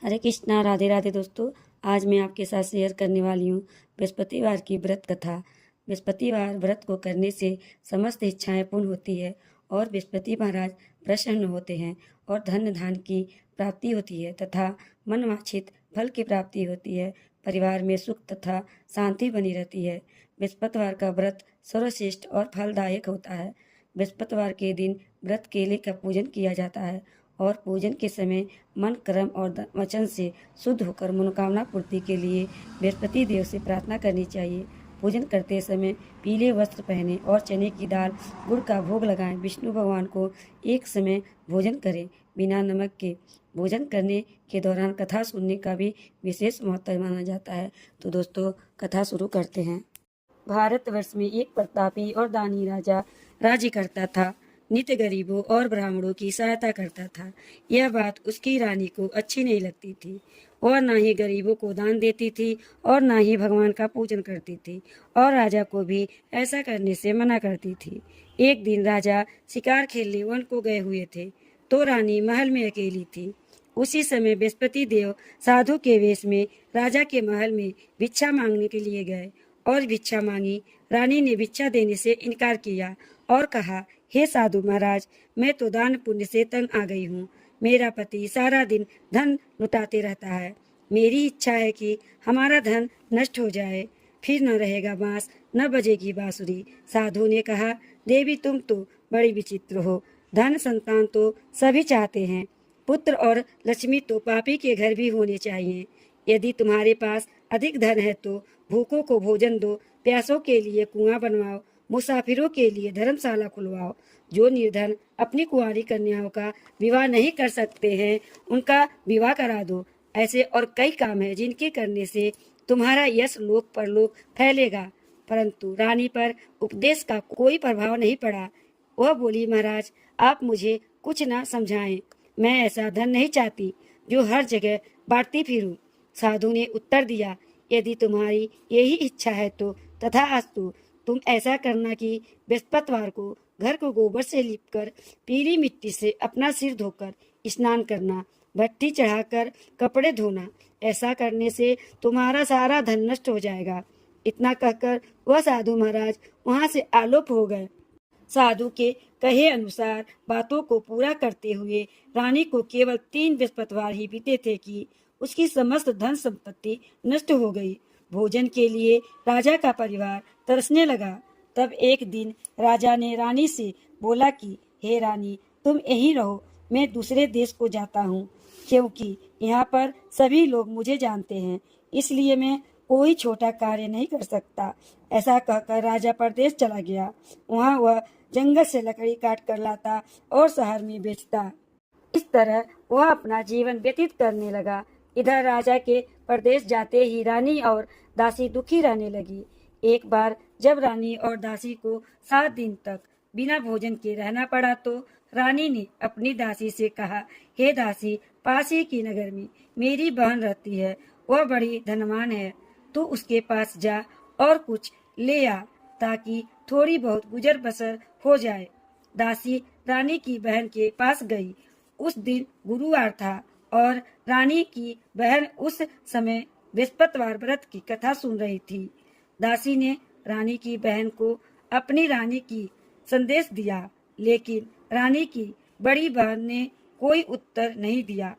हरे कृष्णा, राधे राधे दोस्तों। आज मैं आपके साथ शेयर करने वाली हूँ बृहस्पतिवार की व्रत कथा। बृहस्पतिवार व्रत को करने से समस्त इच्छाएं पूर्ण होती है और बृहस्पति महाराज प्रसन्न होते हैं और धन धान की प्राप्ति होती है तथा मनवांछित फल की प्राप्ति होती है। परिवार में सुख तथा शांति बनी रहती है। बृहस्पतिवार का व्रत सर्वश्रेष्ठ और फलदायक होता है। बृहस्पतिवार के दिन व्रत केले का पूजन किया जाता है और पूजन के समय मन, कर्म और वचन से शुद्ध होकर मनोकामना पूर्ति के लिए बृहस्पति देव से प्रार्थना करनी चाहिए। पूजन करते समय पीले वस्त्र पहने और चने की दाल गुड़ का भोग लगाएं। विष्णु भगवान को एक समय भोजन करें। बिना नमक के भोजन करने के दौरान कथा सुनने का भी विशेष महत्व माना जाता है। तो दोस्तों, कथा शुरू करते हैं। भारतवर्ष में एक प्रतापी और दानी राजा राज्य करता था। नित्य गरीबों और ब्राह्मणों की सहायता करता था। यह बात उसकी रानी को अच्छी नहीं लगती थी। वह न ही गरीबों को दान देती थी और न ही भगवान का पूजन करती थी और राजा को भी ऐसा करने से मना करती थी। एक दिन राजा शिकार खेलने वन को गए हुए थे तो रानी महल में अकेली थी। उसी समय बृहस्पति देव साधु के वेश में राजा के महल में भिक्षा मांगने के लिए गए और भिक्षा मांगी। रानी ने भिक्षा देने से इनकार किया और कहा, हे साधु महाराज, मैं तो दान पुण्य से तंग आ गई हूँ। मेरा पति सारा दिन धन लुटाते रहता है। मेरी इच्छा है कि हमारा धन नष्ट हो जाए, फिर न रहेगा बांस, न बजेगी बांसुरी। साधु ने कहा, देवी तुम तो बड़ी विचित्र हो। धन संतान तो सभी चाहते हैं, पुत्र और लक्ष्मी तो पापी के घर भी होने चाहिए। यदि तुम्हारे पास अधिक धन है तो भूखों को भोजन दो, प्यासों के लिए कुआं बनवाओ, मुसाफिरों के लिए धर्मशाला खुलवाओ। जो निर्धन अपनी कुंवारी कन्याओं का विवाह नहीं कर सकते हैं, उनका विवाह करा दो। ऐसे और कई काम हैं जिनके करने से तुम्हारा यश लोक परलोक फैलेगा। परंतु रानी पर उपदेश का कोई प्रभाव नहीं पड़ा। वह बोली, महाराज, आप मुझे कुछ न समझाएं। मैं ऐसा धन नहीं चाहती जो हर जगह बांटती फिरूं। साधु ने उत्तर दिया, यदि तुम्हारी यही इच्छा है तो तथास्तु। तुम ऐसा करना कि बृहस्पतिवार को घर को गोबर से लीपकर पीली मिट्टी से अपना सिर धोकर स्नान करना, भट्टी चढ़ाकर कपड़े धोना। ऐसा करने से तुम्हारा सारा धन नष्ट हो जाएगा। इतना कहकर वह साधु महाराज वहां से आलोप हो गए। साधु के कहे अनुसार बातों को पूरा करते हुए रानी को केवल 3 बृहस्पतिवार ही बीते थे कि उसकी समस्त धन संपत्ति नष्ट हो गई। भोजन के लिए राजा का परिवार तरसने लगा। तब एक दिन राजा ने रानी से बोला कि हे रानी, तुम यहीं रहो, मैं दूसरे देश को जाता हूँ, क्योंकि यहाँ पर सभी लोग मुझे जानते हैं, इसलिए मैं कोई छोटा कार्य नहीं कर सकता। ऐसा कहकर राजा परदेश चला गया। वहाँ वह जंगल से लकड़ी काट कर लाता और शहर में बेचता। इस तरह वह अपना जीवन व्यतीत करने लगा। इधर राजा के परदेश जाते ही रानी और दासी दुखी रहने लगी। एक बार जब रानी और दासी को 7 दिन तक बिना भोजन के रहना पड़ा तो रानी ने अपनी दासी से कहा, हे दासी, पास ही की नगर में मेरी बहन रहती है, वह बड़ी धनवान है। तू उसके पास जा और कुछ ले आ ताकि थोड़ी बहुत गुजर बसर हो जाए। दासी रानी की बहन के पास गई। उस दिन गुरुवार था और रानी की बहन उस समय बृहस्पतिवार व्रत की कथा सुन रही थी। दासी ने रानी की बहन को अपनी रानी की संदेश दिया, लेकिन रानी की बड़ी बहन ने कोई उत्तर नहीं दिया।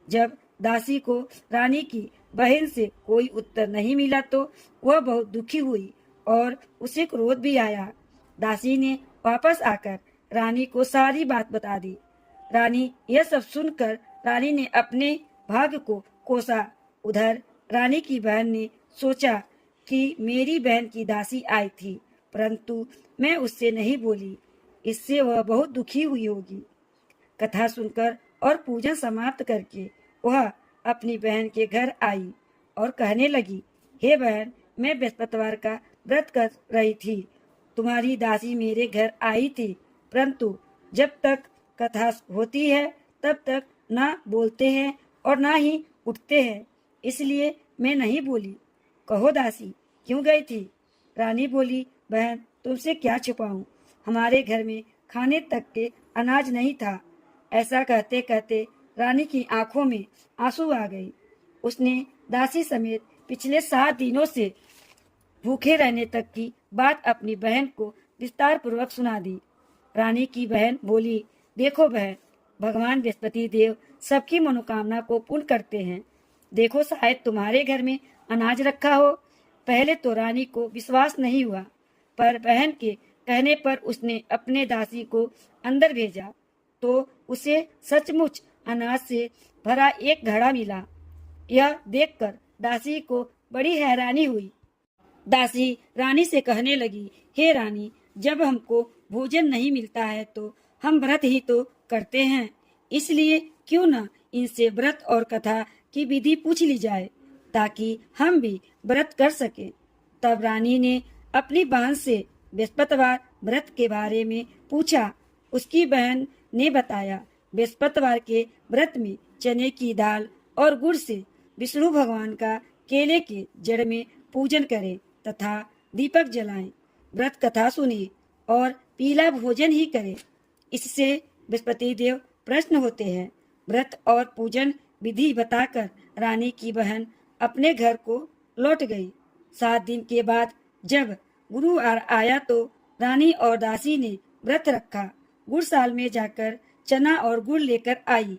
जब दासी को रानी की बहन से कोई उत्तर नहीं मिला तो वह बहुत दुखी हुई और उसे क्रोध भी आया। दासी ने वापस आकर रानी को सारी बात बता दी। रानी यह सब सुनकर रानी ने अपने भाग्य को कोसा। उधर रानी की बहन ने सोचा कि मेरी बहन की दासी आई थी, परंतु मैं उससे नहीं बोली, इससे वह बहुत दुखी हुई होगी। कथा सुनकर और पूजन समाप्त करके वह अपनी बहन के घर आई और कहने लगी, हे बहन, मैं बृहस्पतिवार का व्रत कर रही थी। तुम्हारी दासी मेरे घर आई थी, परंतु जब तक कथा होती है तब तक ना बोलते हैं और ना ही उठते हैं, इसलिए मैं नहीं बोली। कहो दासी, क्यों गई थी? रानी बोली, बहन, तुमसे क्या छुपाऊं, हमारे घर में खाने तक के अनाज नहीं था। ऐसा कहते कहते रानी की आंखों में आंसू आ गई। उसने दासी समेत पिछले 7 दिनों से भूखे रहने तक की बात अपनी बहन को विस्तार पूर्वक सुना दी। रानी की बहन बोली, देखो बहन, भगवान बृहस्पति देव सबकी मनोकामना को पूर्ण करते हैं। देखो, शायद तुम्हारे घर में अनाज रखा हो। पहले तो रानी को विश्वास नहीं हुआ, पर बहन के कहने पर उसने अपने दासी को अंदर भेजा तो उसे सचमुच अनाज से भरा एक घड़ा मिला। यह देखकर दासी को बड़ी हैरानी हुई। दासी रानी से कहने लगी, हे रानी, जब हमको भोजन नहीं मिलता है तो हम व्रत ही तो करते हैं, इसलिए क्यों न इनसे व्रत और कथा की विधि पूछ ली जाए ताकि हम भी व्रत कर सकें। तब रानी ने अपनी बहन से बृहस्पतिवार व्रत के बारे में पूछा। उसकी बहन ने बताया, बृहस्पतिवार के व्रत में चने की दाल और गुड़ से विष्णु भगवान का केले के जड़ में पूजन करें तथा दीपक जलाएं, व्रत कथा सुने और पीला भोजन ही करें। इससे बृहस्पति देव प्रसन्न होते हैं। व्रत और पूजन विधि बताकर रानी की बहन अपने घर को लौट गई। 7 दिन के बाद जब गुरुवार आया तो रानी और दासी ने व्रत रखा। गुड़साल में जाकर चना और गुड़ लेकर आई,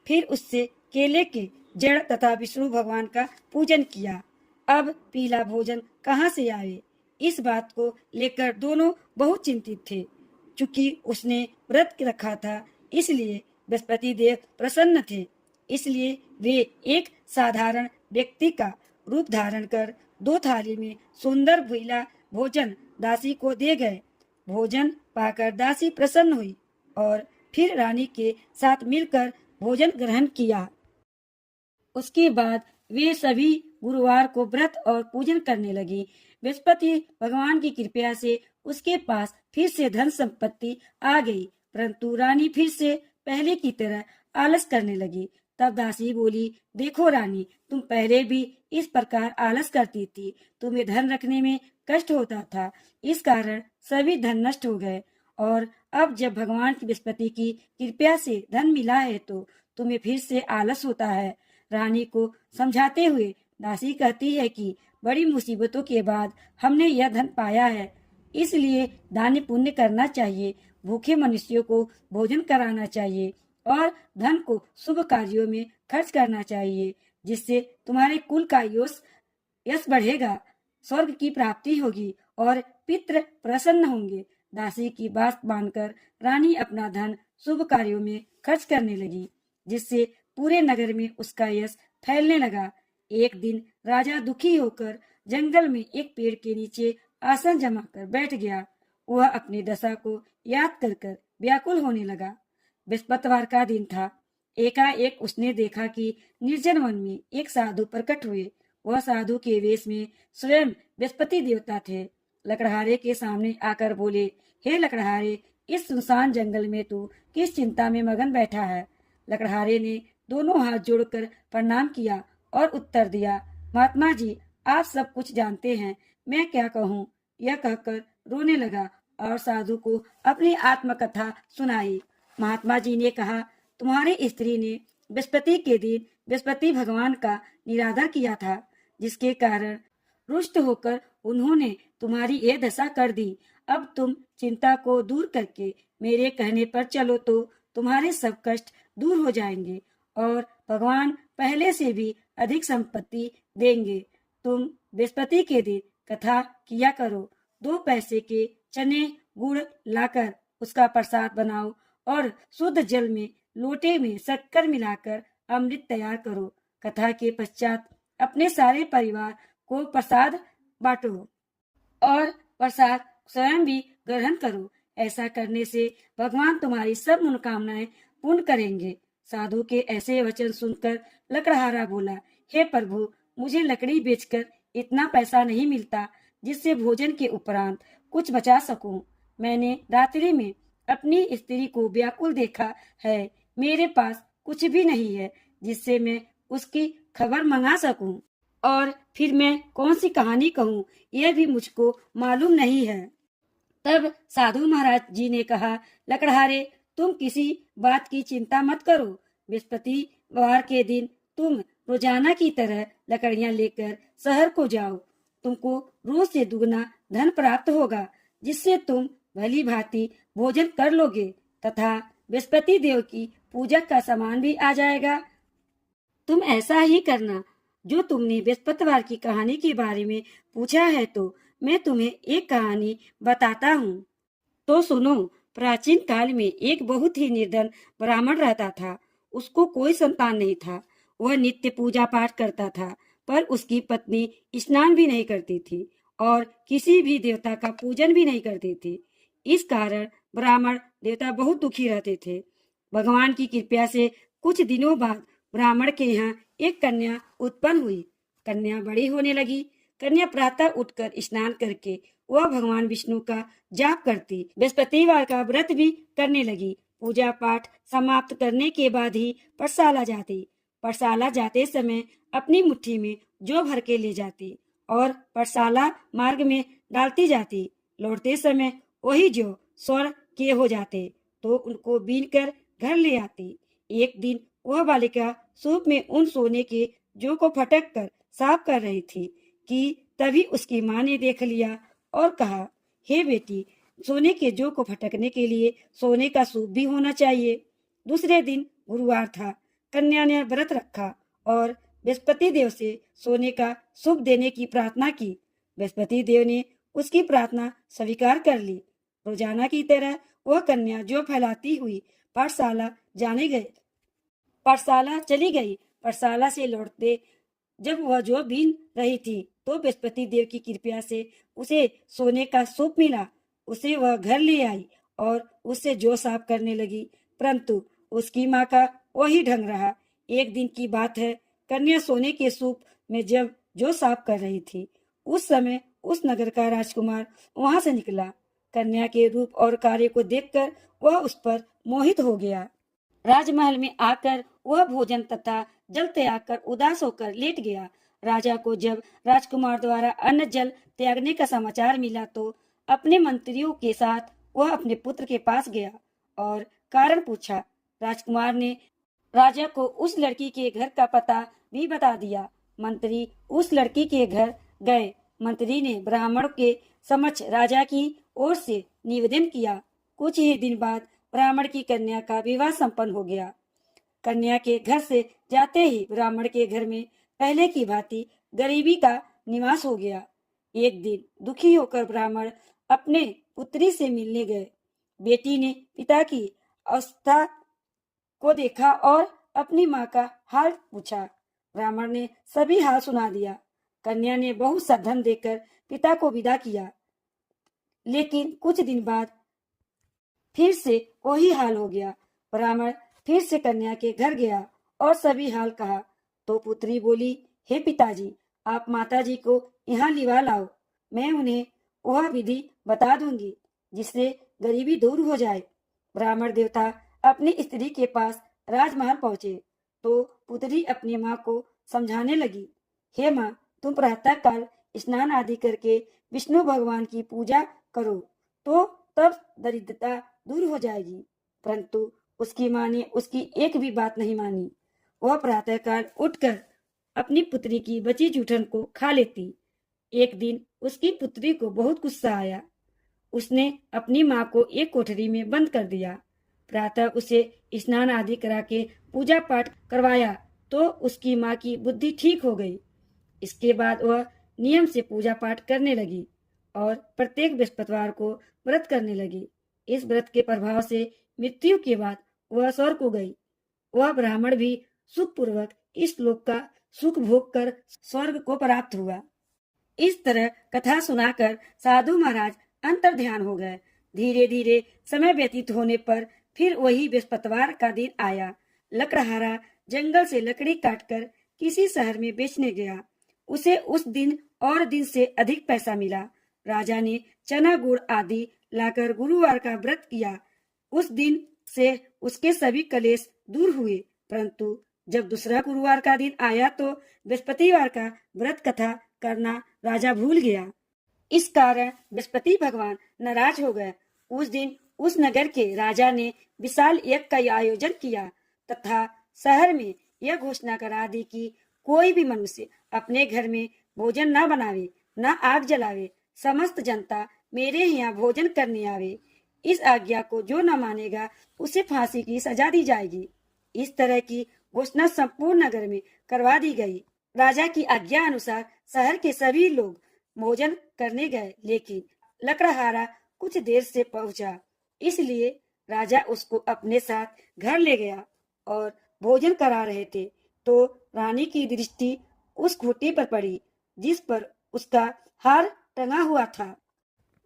फिर उससे केले के जड़ तथा विष्णु भगवान का पूजन किया। अब पीला भोजन कहाँ से आए, इस बात को लेकर दोनों बहुत चिंतित थे। चूंकि उसने व्रत रखा था, इसलिए बृहस्पति देव प्रसन्न थे। इसलिए वे एक साधारण व्यक्ति का रूप धारण कर 2 थाली में सुंदर पीला भोजन दासी को दे गए। भोजन पाकर दासी प्रसन्न हुई और फिर रानी के साथ मिलकर भोजन ग्रहण किया। उसके बाद वे सभी गुरुवार को व्रत और पूजन करने लगी। बृहस्पति भगवान की कृपा से उसके पास फिर से धन संपत्ति आ गई, परंतु रानी फिर से पहले की तरह आलस करने लगी। तब दासी बोली, देखो रानी, तुम पहले भी इस प्रकार आलस करती थी। तुम्हें धन रखने में कष्ट होता था, इस कारण सभी धन नष्ट हो गए, और अब जब भगवान की बृहस्पति की कृपा से धन मिला है तो तुम्हें फिर से आलस होता है। रानी को समझाते हुए दासी कहती है कि बड़ी मुसीबतों के बाद हमने यह धन पाया है, इसलिए दान पुण्य करना चाहिए, भूखे मनुष्यों को भोजन कराना चाहिए और धन को शुभ कार्यों में खर्च करना चाहिए, जिससे तुम्हारे कुल का यश बढ़ेगा, स्वर्ग की प्राप्ति होगी और पितृ प्रसन्न होंगे। दासी की बात मानकर रानी अपना धन शुभ कार्यों में खर्च करने लगी, जिससे पूरे नगर में उसका यश फैलने लगा। एक दिन राजा दुखी होकर जंगल में एक पेड़ के नीचे आसन जमा कर बैठ गया। वह अपनी दशा को याद कर कर व्याकुल होने लगा। बृहस्पतिवार का दिन था। एकाएक उसने देखा कि निर्जन वन में एक साधु प्रकट हुए। वह साधु के वेश में स्वयं बृहस्पति देवता थे। लकड़हारे के सामने आकर बोले, हे लकड़हारे, इस सुनसान जंगल में तू किस चिंता में मगन बैठा है? लकड़हारे ने दोनों हाथ जोड़कर प्रणाम किया और उत्तर दिया, महात्मा जी, आप सब कुछ जानते हैं, मैं क्या कहूँ। यह कहकर रोने लगा और साधु को अपनी आत्मकथा सुनाई। महात्मा जी ने कहा, तुम्हारी स्त्री ने बृहस्पति के दिन बृहस्पति भगवान का निरादर किया था, जिसके कारण रुष्ट होकर उन्होंने तुम्हारी ये दशा कर दी। अब तुम चिंता को दूर करके मेरे कहने पर चलो तो तुम्हारे सब कष्ट दूर हो जाएंगे और भगवान पहले से भी अधिक संपत्ति देंगे। तुम बृहस्पति के दिन कथा किया करो। 2 पैसे के चने गुड़ लाकर उसका प्रसाद बनाओ और शुद्ध जल में लोटे में शक्कर मिलाकर अमृत तैयार करो। कथा के पश्चात अपने सारे परिवार को प्रसाद बांटो और प्रसाद स्वयं भी ग्रहण करो। ऐसा करने से भगवान तुम्हारी सब मनोकामनाएं पूर्ण करेंगे। साधु के ऐसे वचन सुनकर लकड़हारा बोला, हे प्रभु, मुझे लकड़ी बेचकर इतना पैसा नहीं मिलता जिससे भोजन के उपरांत कुछ बचा सकूं। मैंने रात्रि में अपनी स्त्री को व्याकुल देखा है। मेरे पास कुछ भी नहीं है जिससे मैं उसकी खबर मंगा सकूं, और फिर मैं कौन सी कहानी कहूँ, यह भी मुझको मालूम नहीं है। तब साधु महाराज जी ने कहा, लकड़हारे, तुम किसी बात की चिंता मत करो। बृहस्पतिवार के दिन तुम रोजाना की तरह लकड़ियां लेकर शहर को जाओ। तुमको रोज से दुगना धन प्राप्त होगा, जिससे तुम भली भांति भोजन कर लोगे तथा बृहस्पति देव की पूजा का सामान भी आ जाएगा। तुम ऐसा ही करना। जो तुमने बृहस्पतिवार की कहानी के बारे में पूछा है, तो मैं तुम्हें एक कहानी बताता हूँ। तो सुनो। प्राचीन काल में एक बहुत ही निर्धन ब्राह्मण रहता था। उसको कोई संतान नहीं था। वह नित्य पूजा पाठ करता था, पर उसकी पत्नी स्नान भी नहीं करती थी और किसी भी देवता का पूजन भी नहीं करती थी। इस कारण ब्राह्मण देवता बहुत दुखी रहते थे। भगवान की कृपा से कुछ दिनों बाद ब्राह्मण के यहाँ एक कन्या उत्पन्न हुई। कन्या बड़ी होने लगी। कन्या प्रातः उठकर स्नान करके वह भगवान विष्णु का जाप करती, बृहस्पतिवार का व्रत भी करने लगी। पूजा पाठ समाप्त करने के बाद ही पाठशाला जाती। पाठशाला जाते समय अपनी मुट्ठी में जौ भर के ले जाती और पाठशाला मार्ग में डालती जाती। लौटते समय वही जौ स्वर्ण के हो जाते, तो उनको बीन कर घर ले आती। एक दिन वह बालिका सूप में उन सोने के जौ को फटक कर साफ कर रही थी कि तभी उसकी माँ ने देख लिया और कहा, हे बेटी, सोने के जौ को फटकने के लिए सोने का सूप भी होना चाहिए। दूसरे दिन गुरुवार था। कन्या ने व्रत रखा और बृहस्पति देव से सोने का सूप देने की प्रार्थना की। बृहस्पति देव ने उसकी प्रार्थना स्वीकार कर ली। रोजाना की तरह वह कन्या जौ फैलाती हुई पाठशाला चली गई। पाठशाला से लौटते जब वह जौ बीन रही थी, तो बृहस्पति देव की कृपा से उसे सोने का सूप मिला। उसे वह घर ले आई और उससे जौ साफ करने लगी, परंतु उसकी माँ का वही ढंग रहा। एक दिन की बात है, कन्या सोने के सूप में जब जौ साफ कर रही थी, उस समय उस नगर का राजकुमार वहां से निकला। कन्या के रूप और कार्य को देखकर वह उस पर मोहित हो गया। राजमहल में आकर वह भोजन तथा जल त्याग कर उदास होकर लेट गया। राजा को जब राजकुमार द्वारा अन्न जल त्यागने का समाचार मिला, तो अपने मंत्रियों के साथ वह अपने पुत्र के पास गया और कारण पूछा। राजकुमार ने राजा को उस लड़की के घर का पता भी बता दिया। मंत्री उस लड़की के घर गए। मंत्री ने ब्राह्मण के समक्ष राजा की ओर से निवेदन किया। कुछ ही दिन बाद ब्राह्मण की कन्या का विवाह संपन्न हो गया। कन्या के घर से जाते ही ब्राह्मण के घर में पहले की भांति गरीबी का निवास हो गया। एक दिन दुखी होकर ब्राह्मण अपने पुत्री से मिलने गए। बेटी ने पिता की अवस्था को देखा और अपनी माँ का हाल पूछा। ब्राह्मण ने सभी हाल सुना दिया। कन्या ने बहुत सा धन देकर पिता को विदा किया, लेकिन कुछ दिन बाद फिर से वही हाल हो गया। ब्राह्मण फिर से कन्या के घर गया और सभी हाल कहा, तो पुत्री बोली, हे पिताजी, आप माताजी को यहाँ लिवा लाओ। मैं उन्हें वह विधि बता दूंगी जिससे गरीबी दूर हो जाए। ब्राह्मण देवता अपनी स्त्री के पास राजमहल पहुंचे, तो पुत्री अपनी माँ को समझाने लगी, हे माँ, तुम प्रातः काल स्नान आदि करके विष्णु भगवान की पूजा करो, तो तब दरिद्रता दूर हो जाएगी। परंतु उसकी माँ ने उसकी एक भी बात नहीं मानी। वह प्रातःकाल उठकर अपनी पुत्री की बची जूठन को खा लेती। एक दिन उसकी पुत्री को बहुत गुस्सा आया। उसने अपनी माँ को एक कोठरी में बंद कर दिया। प्रातः उसे स्नान आदि करा के पूजा पाठ करवाया, तो उसकी माँ की बुद्धि ठीक हो गई। इसके बाद वह नियम से पूजा पाठ करने लगी और प्रत्येक बृहस्पतिवार को व्रत करने लगी। इस व्रत के प्रभाव से मृत्यु के बाद वह स्वर्ग को गई। वह ब्राह्मण भी सुखपूर्वक इस लोक का सुख भोग कर स्वर्ग को प्राप्त हुआ। इस तरह कथा सुनाकर साधु महाराज अंतर ध्यान हो गए। धीरे धीरे समय व्यतीत होने पर फिर वही बृहस्पतिवार का दिन आया। लकड़हारा जंगल से लकड़ी काटकर किसी शहर में बेचने गया। उसे उस दिन और दिन से अधिक पैसा मिला। राजा ने चना गुड़ आदि लाकर गुरुवार का व्रत किया। उस दिन से उसके सभी कलेश दूर हुए। परंतु जब दूसरा गुरुवार का दिन आया, तो बृहस्पतिवार का व्रत कथा करना राजा भूल गया। इस कारण बृहस्पति भगवान नाराज हो गए। उस दिन उस नगर के राजा ने विशाल यज्ञ का आयोजन किया तथा शहर में यह घोषणा करा दी कि कोई भी मनुष्य अपने घर में भोजन न बनावे, न आग जलावे, समस्त जनता मेरे यहाँ भोजन करने आवे। इस आज्ञा को जो न मानेगा उसे फांसी की सजा दी जाएगी। इस तरह की घोषणा संपूर्ण नगर में करवा दी गई। राजा की आज्ञा अनुसार शहर के सभी लोग भोजन करने गए, लेकिन लकड़हारा कुछ देर से पहुंचा, इसलिए राजा उसको अपने साथ घर ले गया और भोजन करा रहे थे तो रानी की दृष्टि उस खूंटी पर पड़ी जिस पर उसका हार टंगा हुआ था।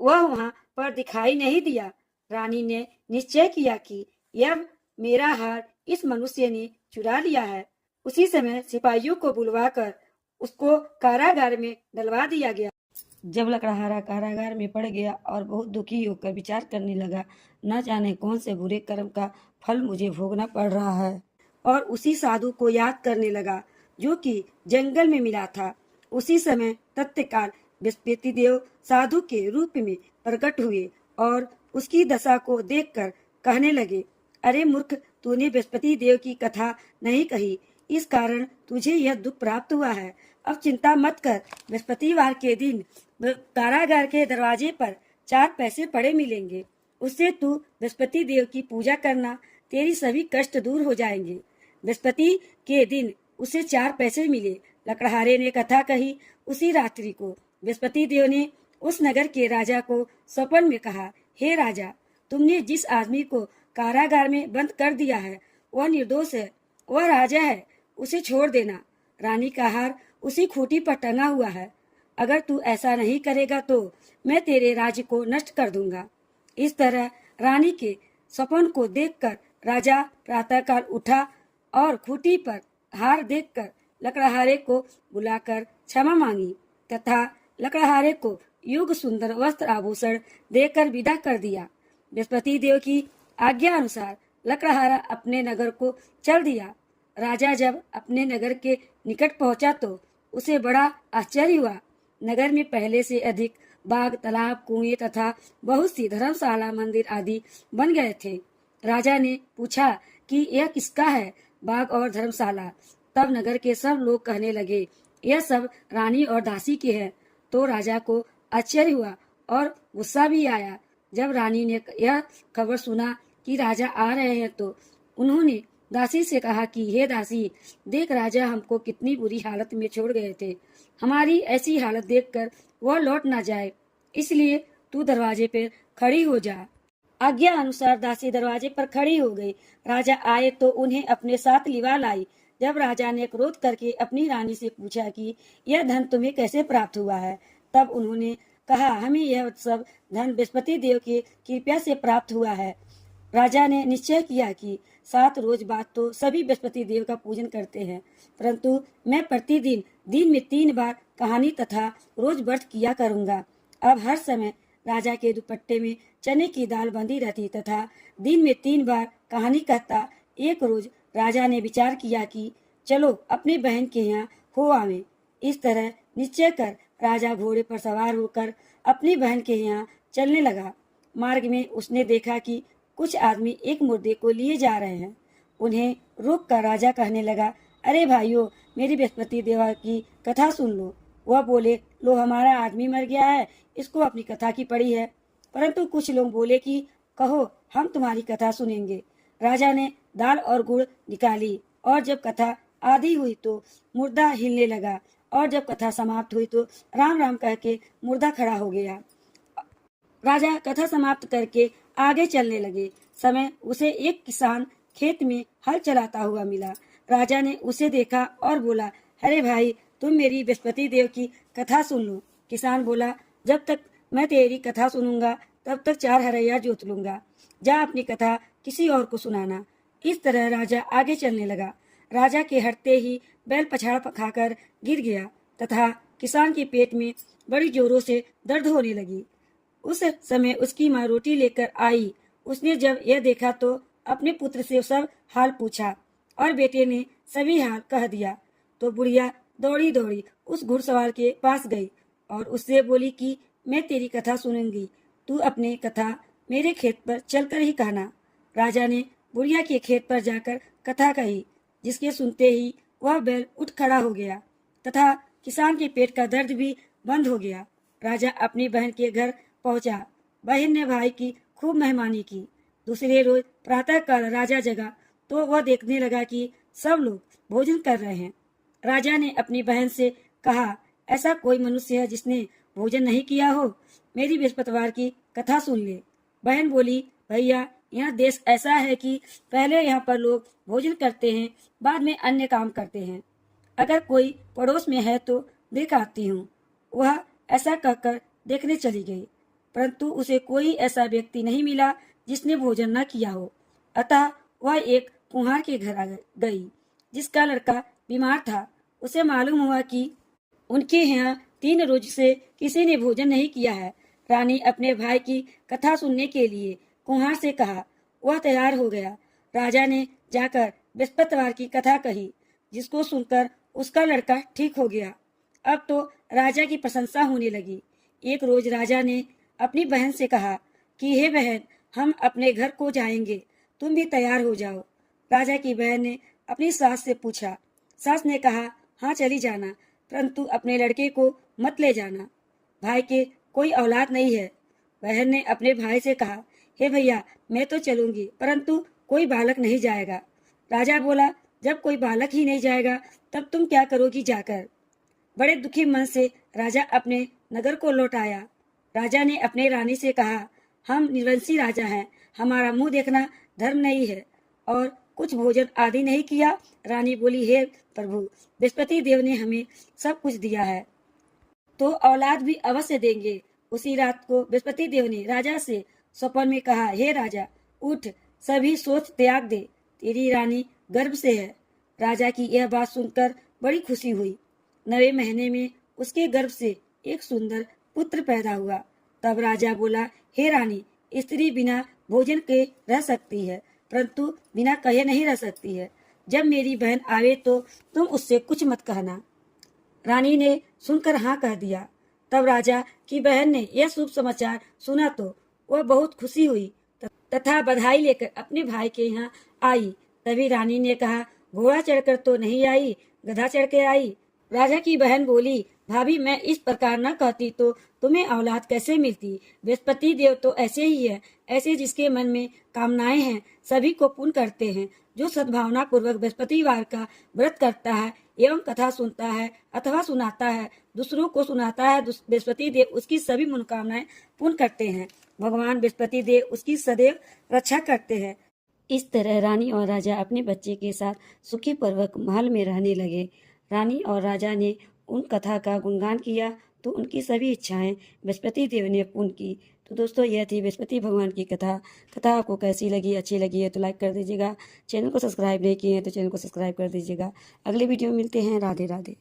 वह वहां पर दिखाई नहीं दिया। रानी ने निश्चय किया कि यह मेरा हार इस मनुष्य ने चुरा लिया है। उसी समय सिपाहियों को बुलवाकर उसको कारागार में डलवा दिया गया। जब लकड़हारा कारागार में पड़ गया और बहुत दुखी होकर विचार करने लगा, न जाने कौन से बुरे कर्म का फल मुझे भोगना पड़ रहा है, और उसी साधु को याद करने लगा जो कि जंगल में मिला था। उसी समय तत्काल बृहस्पति देव साधु के रूप में प्रकट हुए और उसकी दशा को देखकर कहने लगे, अरे मूर्ख, तूने बृहस्पति देव की कथा नहीं कही, इस कारण तुझे यह दुख प्राप्त हुआ है। अब चिंता मत कर, बृहस्पतिवार के दिन कारागार के दरवाजे पर 4 पैसे पड़े मिलेंगे, उससे तू बृहस्पति देव की पूजा करना, तेरी सभी कष्ट दूर हो जाएंगे। बृहस्पति के दिन उसे 4 पैसे मिले। लकड़हारे ने कथा कही। उसी रात्रि को बृहस्पति देव ने उस नगर के राजा को स्वप्न में कहा, हे राजा, तुमने जिस आदमी को कारागार में बंद कर दिया है वह निर्दोष है, वह राजा है, उसे छोड़ देना। रानी का हार उसी खूंटी पर टंगा हुआ है। अगर तू ऐसा नहीं करेगा तो मैं तेरे राज्य को नष्ट कर दूंगा। इस तरह रानी के स्वप्न को देखकर राजा प्रातःकाल उठा और खूंटी पर हार देखकर लकड़हारे को बुलाकर क्षमा मांगी तथा लकड़हारे को युग सुंदर वस्त्र आभूषण देकर विदा कर दिया। बृहस्पति देव की आज्ञा अनुसार लकड़हारा अपने नगर को चल दिया। राजा जब अपने नगर के निकट पहुंचा तो उसे बड़ा आश्चर्य हुआ। नगर में पहले से अधिक बाग, तालाब, कुएं तथा बहुत सी धर्मशाला, मंदिर आदि बन गए थे। राजा ने पूछा कि यह किसका है, बाग और धर्मशाला? तब नगर के सब लोग कहने लगे, यह सब रानी और दासी के है। तो राजा को आश्चर्य हुआ और गुस्सा भी आया। जब रानी ने यह खबर सुना कि राजा आ रहे हैं तो उन्होंने दासी से कहा कि हे दासी, देख राजा हमको कितनी बुरी हालत में छोड़ गए थे। हमारी ऐसी हालत देखकर वह लौट ना जाए, इसलिए तू दरवाजे पर खड़ी हो जा। आज्ञा अनुसार दासी दरवाजे पर खड़ी हो गई। राजा आए तो उन्हें अपने साथ लिवा लाई। जब राजा ने क्रोध करके अपनी रानी से पूछा कि यह धन तुम्हें कैसे प्राप्त हुआ है, तब उन्होंने कहा, हमें यह सब धन बृहस्पति देव की कृपा से प्राप्त हुआ है। राजा ने निश्चय किया कि 7 रोज बाद तो सभी बृहस्पति देव का पूजन करते हैं, परंतु मैं प्रतिदिन दिन में 3 बार कहानी तथा रोज व्रत किया करूंगा। अब हर समय राजा के दुपट्टे में चने की दाल बंधी रहती तथा दिन में 3 बार कहानी कहता। एक रोज राजा ने विचार किया कि चलो अपनी बहन के यहाँ हो आवे। इस तरह निश्चय कर राजा घोड़े पर सवार होकर अपनी बहन के यहाँ चलने लगा। मार्ग में उसने देखा कि कुछ आदमी एक मुर्दे को लिए जा रहे हैं। उन्हें रोक कर राजा कहने लगा, अरे भाइयों, मेरी बृहस्पति देवा की कथा सुन लो। वह बोले, लो हमारा आदमी मर गया है, इसको अपनी कथा की पड़ी है। परंतु कुछ लोग बोले कि कहो, हम तुम्हारी कथा सुनेंगे। राजा ने दाल और गुड़ निकाली और जब कथा आधी हुई तो मुर्दा हिलने लगा और जब कथा समाप्त हुई तो राम राम कह के मुर्दा खड़ा हो गया। राजा कथा समाप्त करके आगे चलने लगे। समय उसे एक किसान खेत में हल चलाता हुआ मिला। राजा ने उसे देखा और बोला, अरे भाई, तुम मेरी बृहस्पति देव की कथा सुन लो। किसान बोला, जब तक मैं तेरी कथा सुनूंगा तब तक 4 हरैया जोत लूंगा। जा अपनी कथा किसी और को सुनाना। इस तरह राजा आगे चलने लगा। राजा के हटते ही बैल पछाड़ खाकर गिर गया तथा किसान के पेट में बड़ी जोरों से दर्द होने लगी। उस समय उसकी माँ रोटी लेकर आई। उसने जब यह देखा तो अपने पुत्र से सब हाल पूछा और बेटे ने सभी हाल कह दिया। तो बुढ़िया दौड़ी दौड़ी उस घुड़सवार के पास गई और उससे बोली कि मैं तेरी कथा सुनूंगी, तू अपनी कथा मेरे खेत पर चलकर ही कहना। राजा ने बुढ़िया के खेत पर जाकर कथा कही, जिसके सुनते ही वह बैल उठ खड़ा हो गया तथा किसान के पेट का दर्द भी बंद हो गया। राजा अपनी बहन के घर पहुंचा। बहन ने भाई की खूब मेहमानी की। दूसरे रोज प्रातः काल राजा जगा तो वह देखने लगा कि सब लोग भोजन कर रहे हैं। राजा ने अपनी बहन से कहा, ऐसा कोई मनुष्य है जिसने भोजन नहीं किया हो? मेरी बृहस्पतिवार की कथा सुन ले। बहन बोली, भैया, यह देश ऐसा है कि पहले यहाँ पर लोग भोजन करते हैं, बाद में अन्य काम करते हैं। अगर कोई पड़ोस में है तो देख आती हूँ। वह ऐसा कहकर देखने चली गई, परंतु उसे कोई ऐसा व्यक्ति नहीं मिला जिसने भोजन न किया हो। अतः वह एक कुम्हार के घर गई जिसका लड़का बीमार था। उसे मालूम हुआ कि उनके यहाँ 3 रोज से किसी ने भोजन नहीं किया है। रानी अपने भाई की कथा सुनने के लिए कुम्हार से कहा। वह तैयार हो गया। राजा ने जाकर बृहस्पतिवार की कथा कही, जिसको सुनकर उसका लड़का ठीक हो गया। अब तो राजा की प्रशंसा होने लगी। एक रोज राजा ने अपनी बहन से कहा कि हे बहन, हम अपने घर को जाएंगे, तुम भी तैयार हो जाओ। राजा की बहन ने अपनी सास से पूछा। सास ने कहा, हाँ चली जाना, परंतु अपने लड़के को मत ले जाना, भाई के कोई औलाद नहीं है। बहन ने अपने भाई से कहा, हे भैया, मैं तो चलूंगी, परंतु कोई बालक नहीं जाएगा। राजा बोला, जब कोई बालक ही नहीं जाएगा तब तुम क्या करोगी जाकर? बड़े दुखी मन से राजा अपने नगर को लौट आया। राजा ने अपने रानी से कहा, हम निर्वंशी राजा हैं, हमारा मुंह देखना धर्म नहीं है और कुछ भोजन आदि नहीं किया। रानी बोली, हे प्रभु, बृहस्पति देव ने हमें सब कुछ दिया है तो औलाद भी अवश्य देंगे। उसी रात को बृहस्पति देव ने राजा से स्वप्न में कहा, हे राजा, उठ, सभी सोच त्याग दे, तेरी रानी गर्भ से है। राजा की यह बात सुनकर बड़ी खुशी हुई। 9वें महीने में उसके गर्भ से एक सुंदर पुत्र पैदा हुआ। तब राजा बोला, हे रानी, स्त्री बिना भोजन के रह सकती है, परंतु बिना कहे नहीं रह सकती है। जब मेरी बहन आवे तो तुम उससे कुछ मत कहना। रानी ने सुनकर हाँ कह दिया। तब राजा की बहन ने यह शुभ समाचार सुना तो वह बहुत खुशी हुई तथा बधाई लेकर अपने भाई के यहाँ आई। तभी रानी ने कहा, घोड़ा चढ़कर तो नहीं आई, गधा चढ़ के आई। राजा की बहन बोली, भाभी, मैं इस प्रकार न कहती तो तुम्हें औलाद कैसे मिलती? बृहस्पति देव तो ऐसे ही है, ऐसे जिसके मन में कामनाएं हैं सभी को पूर्ण करते हैं। जो सद्भावना पूर्वक बृहस्पतिवार का व्रत करता है एवं कथा सुनता है अथवा सुनाता है, दूसरों को सुनाता है, बृहस्पति देव उसकी सभी मनोकामनाएं पूर्ण करते हैं। भगवान बृहस्पति देव उसकी सदैव रक्षा करते हैं। इस तरह रानी और राजा अपने बच्चे के साथ सुखी पूर्वक महल में रहने लगे। रानी और राजा ने उन कथा का गुणगान किया तो उनकी सभी इच्छाएं बृहस्पति देव ने पूर्ण की। तो दोस्तों, यह थी बृहस्पति भगवान की कथा। कथा आपको कैसी लगी, अच्छी लगी है तो लाइक कर दीजिएगा। चैनल को सब्सक्राइब नहीं किए हैं तो चैनल को सब्सक्राइब कर दीजिएगा। अगले वीडियो में मिलते हैं। राधे राधे।